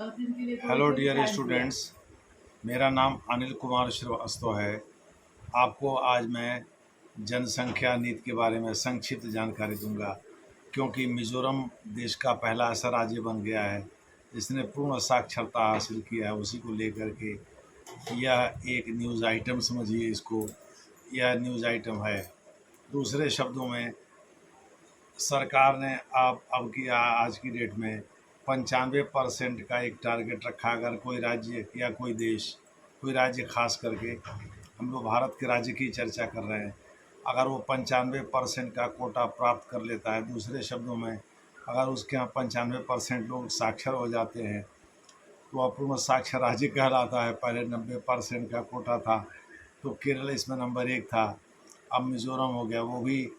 Hello dear students, मेरा नाम अनिल कुमार श्रीवास्तव है। आपको आज मैं जनसंख्या नीति के बारे में संक्षिप्त जानकारी दूंगा, क्योंकि मिज़ोरम देश का पहला ऐसा राज्य बन गया है जिसने पूर्ण साक्षरता हासिल किया है। उसी को लेकर के यह एक न्यूज़ आइटम समझिए इसको, यह न्यूज़ आइटम है। दूसरे शब्दों में, सरकार ने अब की आज की डेट में 95% का एक टारगेट रखा। अगर कोई राज्य या कोई राज्य खास करके हम लोग भारत के राज्य की चर्चा कर रहे हैं, अगर वो 95% का कोटा प्राप्त कर लेता है, दूसरे शब्दों में अगर उसके यहाँ 95% लोग साक्षर हो जाते हैं, तो वह पूर्ण साक्षर राज्य कहलाता है। पहले 90% का कोटा था, तो केरल इसमें नंबर 1 था। अब मिज़ोरम हो गया, वो भी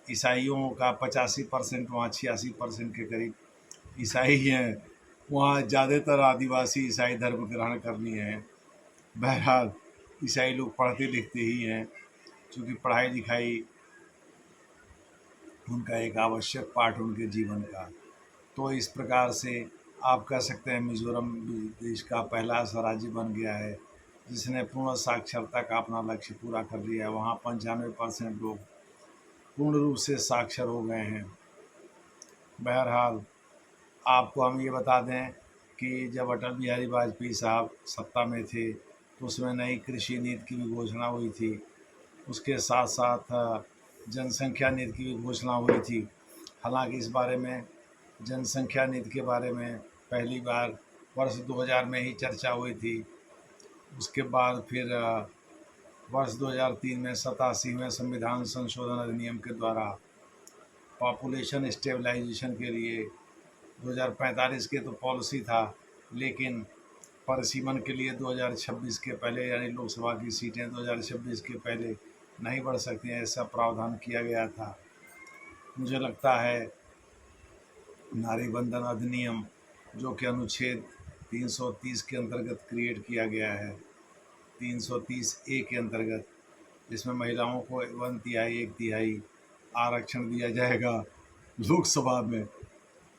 ईसाइयों का 85%, वहाँ 86% के करीब ईसाई हैं। वहाँ ज़्यादातर आदिवासी ईसाई धर्म ग्रहण कर लिए हैं। बहरहाल, ईसाई लोग पढ़ते लिखते ही हैं, क्योंकि पढ़ाई लिखाई उनका एक आवश्यक पार्ट उनके जीवन का। तो इस प्रकार से आप कह सकते हैं मिज़ोरम देश का पहला ऐसा राज्य बन गया है जिसने पूर्ण साक्षरता का अपना लक्ष्य पूरा कर लिया है। वहाँ 95% लोग पूर्ण रूप से साक्षर हो गए हैं। बहरहाल, आपको हम ये बता दें कि जब अटल बिहारी वाजपेयी साहब सत्ता में थे, तो उसमें नई कृषि नीति की भी घोषणा हुई थी। उसके साथ साथ जनसंख्या नीति की भी घोषणा हुई थी। हालांकि इस बारे में, जनसंख्या नीति के बारे में पहली बार वर्ष 2000 में ही चर्चा हुई थी। उसके बाद फिर वर्ष 2003 में 87वें संविधान संशोधन अधिनियम के द्वारा पॉपुलेशन स्टेबलाइजेशन के लिए 2045 के तो पॉलिसी था, लेकिन परिसीमन के लिए 2026 के पहले, यानी लोकसभा की सीटें 2026 के पहले नहीं बढ़ सकती हैं, ऐसा प्रावधान किया गया था। मुझे लगता है नारी बंधन अधिनियम, जो कि अनुच्छेद 330 के अंतर्गत क्रिएट किया गया है, 330A के अंतर्गत, जिसमें महिलाओं को 1/3 1/3 आरक्षण दिया जाएगा लोकसभा में।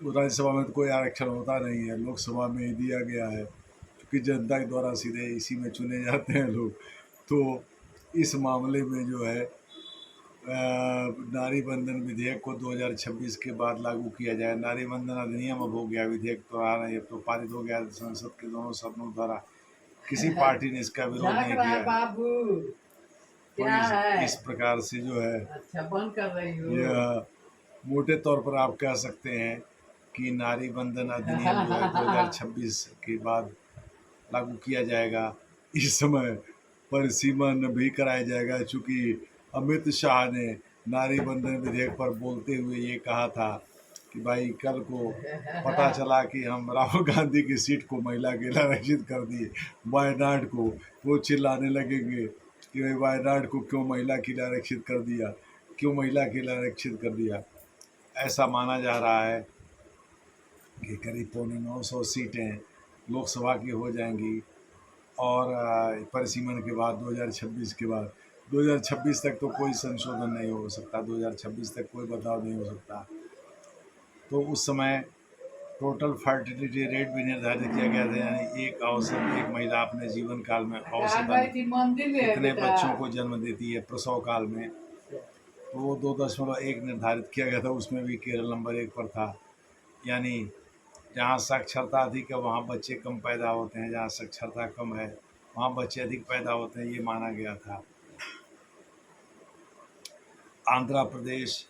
राज्यसभा में तो कोई आरक्षण होता नहीं है, लोकसभा में ही दिया गया है, क्योंकि जनता के द्वारा सीधे इसी में चुने जाते हैं लोग। तो इस मामले में जो है नारी बंधन विधेयक को 2026 के बाद लागू किया जाए। नारी बंधन अधिनियम अब हो गया, विधेयक तो आ रहा है, अब तो पारित हो गया संसद के दोनों सदनों द्वारा। किसी पार्टी ने इसका विरोध नहीं किया। बाबू तो क्या है? इस प्रकार से जो है, अच्छा, बंद कर रही हो? यह मोटे तौर पर आप कह सकते हैं कि नारी बंधन अधिनियम जो है 2026 के बाद लागू किया जाएगा। इस समय परिसीमन भी कराया जाएगा, चूँकि अमित शाह ने नारी बंधन विधेयक पर बोलते हुए ये कहा था कि भाई, कल को पता चला कि हम राहुल गांधी की सीट को महिला के लिए आरक्षित कर दिए, वायनाड को, वो चिल्लाने लगेंगे कि भाई वायनाड को क्यों महिला के लिए आरक्षित कर दिया, क्यों महिला के लिए आरक्षित कर दिया। ऐसा माना जा रहा है कि करीब 950 सीटें लोकसभा की हो जाएंगी, और परिसीमन के बाद 2026 के बाद, 2026 तक तो कोई संशोधन नहीं हो सकता, 2026 तक कोई बदलाव नहीं हो सकता। तो उस समय टोटल फर्टिलिटी रेट भी निर्धारित किया गया था, यानी एक महिला अपने जीवन काल में औसतन कितने बच्चों को जन्म देती है प्रसव काल में, तो वो 2.1 निर्धारित किया गया था। उसमें भी केरल नंबर 1 पर था। यानी जहाँ साक्षरता अधिक है वहाँ बच्चे कम पैदा होते हैं, जहाँ साक्षरता कम है वहाँ बच्चे अधिक पैदा होते हैं, ये माना गया था। आंध्र प्रदेश,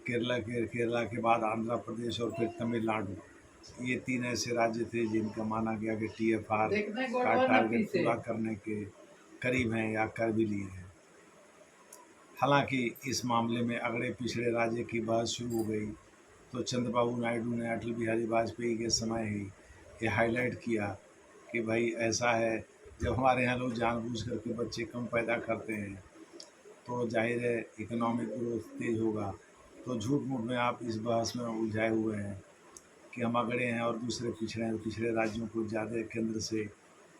केरला के बाद आंध्र प्रदेश और फिर तमिलनाडु, ये 3 ऐसे राज्य थे जिनका माना गया कि TFR का टारगेट पूरा करने के करीब हैं या कर भी लिए हैं। हालांकि इस मामले में अगड़े पिछड़े राज्य की बहस शुरू हो गई, तो चंद्रबाबू नायडू ने अटल बिहारी वाजपेयी के समय ही ये हाईलाइट किया कि भाई ऐसा है, जब हमारे यहाँ लोग जानबूझ करके बच्चे कम पैदा करते हैं, तो जाहिर है इकोनॉमिक ग्रोथ तेज होगा। तो झूठ मूठ में आप इस बहस में उलझाए हुए हैं कि हम अगड़े हैं और दूसरे पिछड़े हैं, पिछड़े राज्यों को ज़्यादा केंद्र से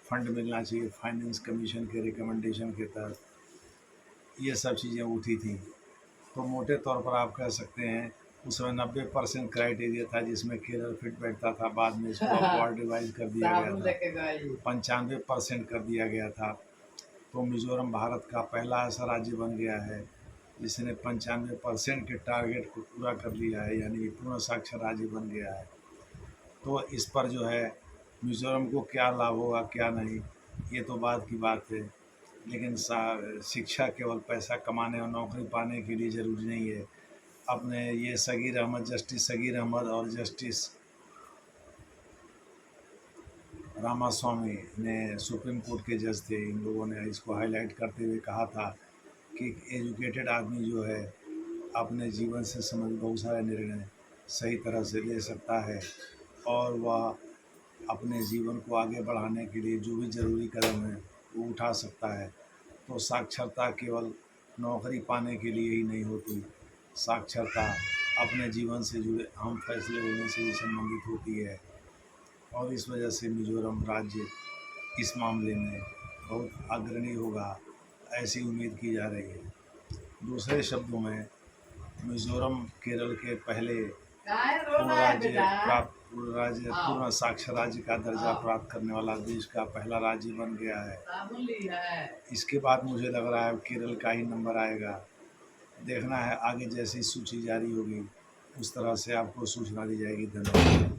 फंड मिलना चाहिए, फाइनेंस कमीशन के रिकमेंडेशन के तहत ये सब चीज़ें उठी थी। तो मोटे तौर पर आप कह सकते हैं उसमें 90% क्राइटेरिया था जिसमें केरल फिट बैठता था। बाद में इसको अपवार्ड रिवाइज कर दिया गया था, 95% कर दिया गया था। तो मिज़ोरम भारत का पहला ऐसा राज्य बन गया है जिसने 95% के टारगेट को पूरा कर लिया है, यानी पूर्ण साक्षर राज्य बन गया है। तो इस पर जो है मिज़ोरम को क्या लाभ होगा क्या नहीं, ये तो बाद की बात है। लेकिन शिक्षा केवल पैसा कमाने और नौकरी पाने के लिए ज़रूरी नहीं है। अपने ये जस्टिस सगीर अहमद और जस्टिस रामास्वामी ने सुप्रीम कोर्ट के जज थे, इन लोगों ने इसको हाईलाइट करते हुए कहा था कि एजुकेटेड आदमी जो है अपने जीवन से संबंधित बहुत सारे निर्णय सही तरह से ले सकता है और वह अपने जीवन को आगे बढ़ाने के लिए जो भी ज़रूरी कदम है वो उठा सकता है। तो साक्षरता केवल नौकरी पाने के लिए ही नहीं होती, साक्षरता अपने जीवन से जुड़े अहम फैसले लेने से भी संबंधित होती है। और इस वजह से मिज़ोरम राज्य इस मामले में बहुत अग्रणी होगा, ऐसी उम्मीद की जा रही है। दूसरे शब्दों में मिज़ोरम केरल के पहले पूर्ण साक्षर राज्य का दर्जा प्राप्त करने वाला देश का पहला राज्य बन गया है। इसके बाद मुझे लग रहा है केरल का ही नंबर आएगा। देखना है आगे जैसी सूची जारी होगी उस तरह से आपको सूचना दी जाएगी। धन्यवाद।